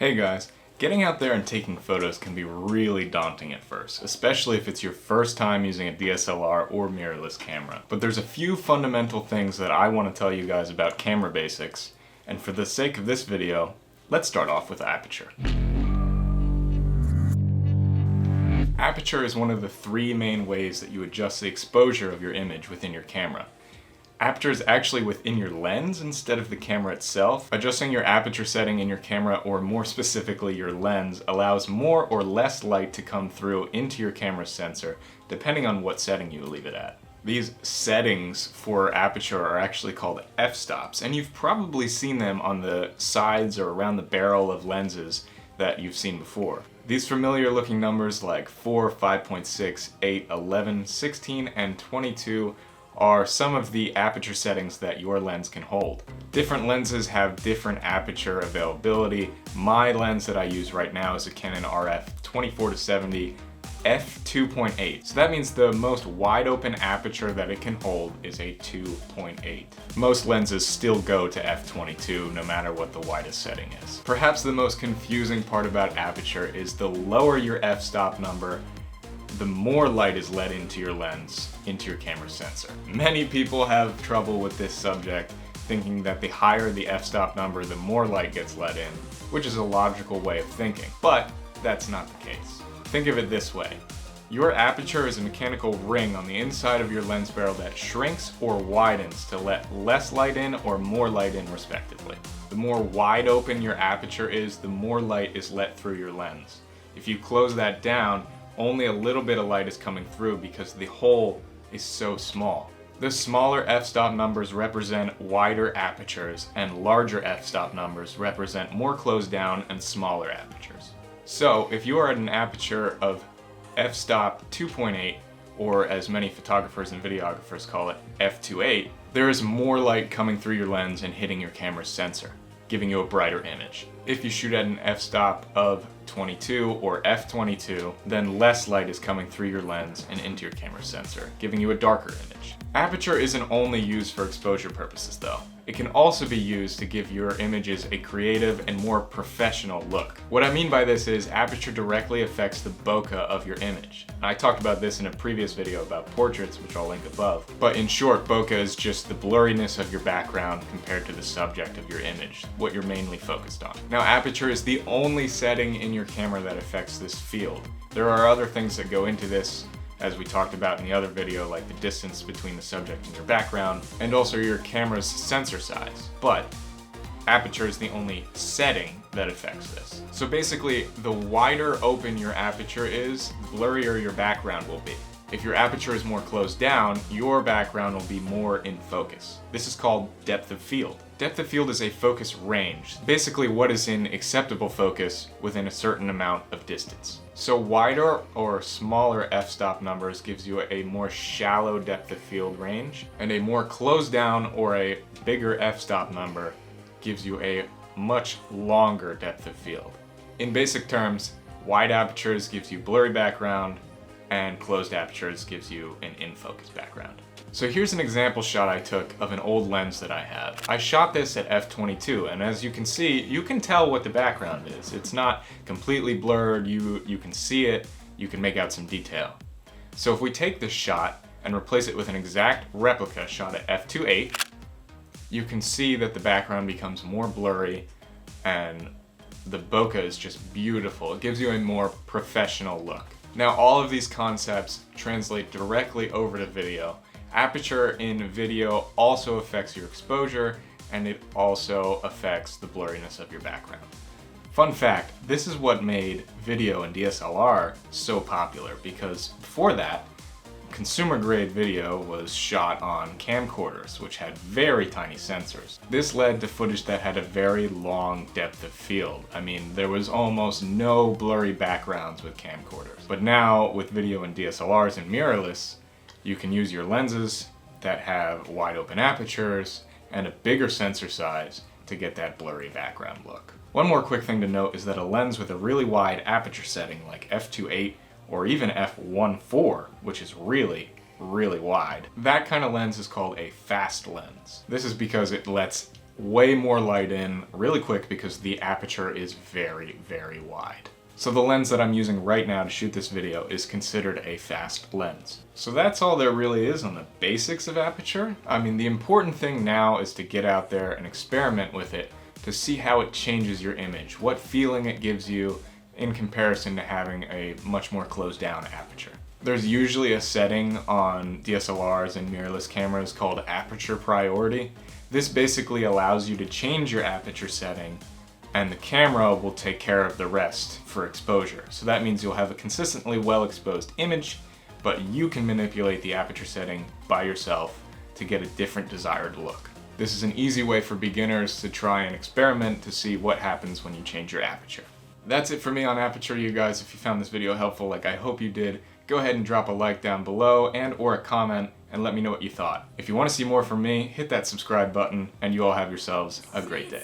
Hey guys, getting out there and taking photos can be really daunting at first, especially if it's your first time using a DSLR or mirrorless camera. But there's a few fundamental things that I want to tell you guys about camera basics, and for the sake of this video, let's start off with Aperture. Aperture is one of the three main ways that you adjust the exposure of your image within your camera. Aperture is actually within your lens instead of the camera itself. Adjusting your aperture setting in your camera, or more specifically your lens, allows more or less light to come through into your camera sensor, depending on what setting you leave it at. These settings for aperture are actually called f-stops, and you've probably seen them on the sides or around the barrel of lenses that you've seen before. These familiar looking numbers like 4, 5.6, 8, 11, 16, and 22 are some of the aperture settings that your lens can hold. Different lenses have different aperture availability. My lens that I use right now is a Canon RF 24-70 f2.8. So that means the most wide open aperture that it can hold is a 2.8. Most lenses still go to f22 no matter what the widest setting is. Perhaps the most confusing part about aperture is the lower your f-stop number, the more light is let into your lens, into your camera sensor. Many people have trouble with this subject, thinking that the higher the f-stop number, the more light gets let in, which is a logical way of thinking, but that's not the case. Think of it this way. Your aperture is a mechanical ring on the inside of your lens barrel that shrinks or widens to let less light in or more light in respectively. The more wide open your aperture is, the more light is let through your lens. If you close that down, only a little bit of light is coming through because the hole is so small. The smaller f-stop numbers represent wider apertures, and larger f-stop numbers represent more closed down and smaller apertures. So if you are at an aperture of f-stop 2.8, or as many photographers and videographers call it, f2.8, there is more light coming through your lens and hitting your camera's sensor, giving you a brighter image. If you shoot at an f-stop of 22 or f22, then less light is coming through your lens and into your camera sensor, giving you a darker image. Aperture isn't only used for exposure purposes though. It can also be used to give your images a creative and more professional look. What I mean by this is aperture directly affects the bokeh of your image. I talked about this in a previous video about portraits, which I'll link above. But in short, bokeh is just the blurriness of your background compared to the subject of your image, what you're mainly focused on. Now, aperture is the only setting in your camera that affects this field. There are other things that go into this, as we talked about in the other video, like the distance between the subject and your background, and also your camera's sensor size. But aperture is the only setting that affects this. So basically, the wider open your aperture is, the blurrier your background will be. If your aperture is more closed down, your background will be more in focus. This is called depth of field. Depth of field is a focus range, basically what is in acceptable focus within a certain amount of distance. So wider or smaller f-stop numbers gives you a more shallow depth of field range, and a more closed down or a bigger f-stop number gives you a much longer depth of field. In basic terms, wide apertures gives you blurry background, and closed apertures gives you an in-focus background. So here's an example shot I took of an old lens that I have. I shot this at f22, and as you can see, you can tell what the background is. It's not completely blurred, you can see it, you can make out some detail. So if we take this shot and replace it with an exact replica shot at f2.8, you can see that the background becomes more blurry and the bokeh is just beautiful. It gives you a more professional look. Now, all of these concepts translate directly over to video. Aperture in video also affects your exposure, and it also affects the blurriness of your background. Fun fact, this is what made video and DSLR so popular, because before that, consumer grade video was shot on camcorders, which had very tiny sensors. This led to footage that had a very long depth of field. I mean, there was almost no blurry backgrounds with camcorders. But now, with video and DSLRs and mirrorless, you can use your lenses that have wide open apertures and a bigger sensor size to get that blurry background look. One more quick thing to note is that a lens with a really wide aperture setting like f2.8 or even f1.4, which is really wide, that kind of lens is called a fast lens. This is because it lets way more light in really quick because the aperture is very, very wide. So the lens that I'm using right now to shoot this video is considered a fast lens. So that's all there really is on the basics of aperture. I mean, the important thing now is to get out there and experiment with it to see how it changes your image, what feeling it gives you in comparison to having a much more closed down aperture. There's usually a setting on DSLRs and mirrorless cameras called aperture priority. This basically allows you to change your aperture setting and the camera will take care of the rest for exposure. So that means you'll have a consistently well exposed image, but you can manipulate the aperture setting by yourself to get a different desired look. This is an easy way for beginners to try and experiment to see what happens when you change your aperture. That's it for me on aperture, you guys. If you found this video helpful, like I hope you did, go ahead and drop a like down below and or a comment and let me know what you thought. If you want to see more from me, hit that subscribe button and you all have yourselves a great day.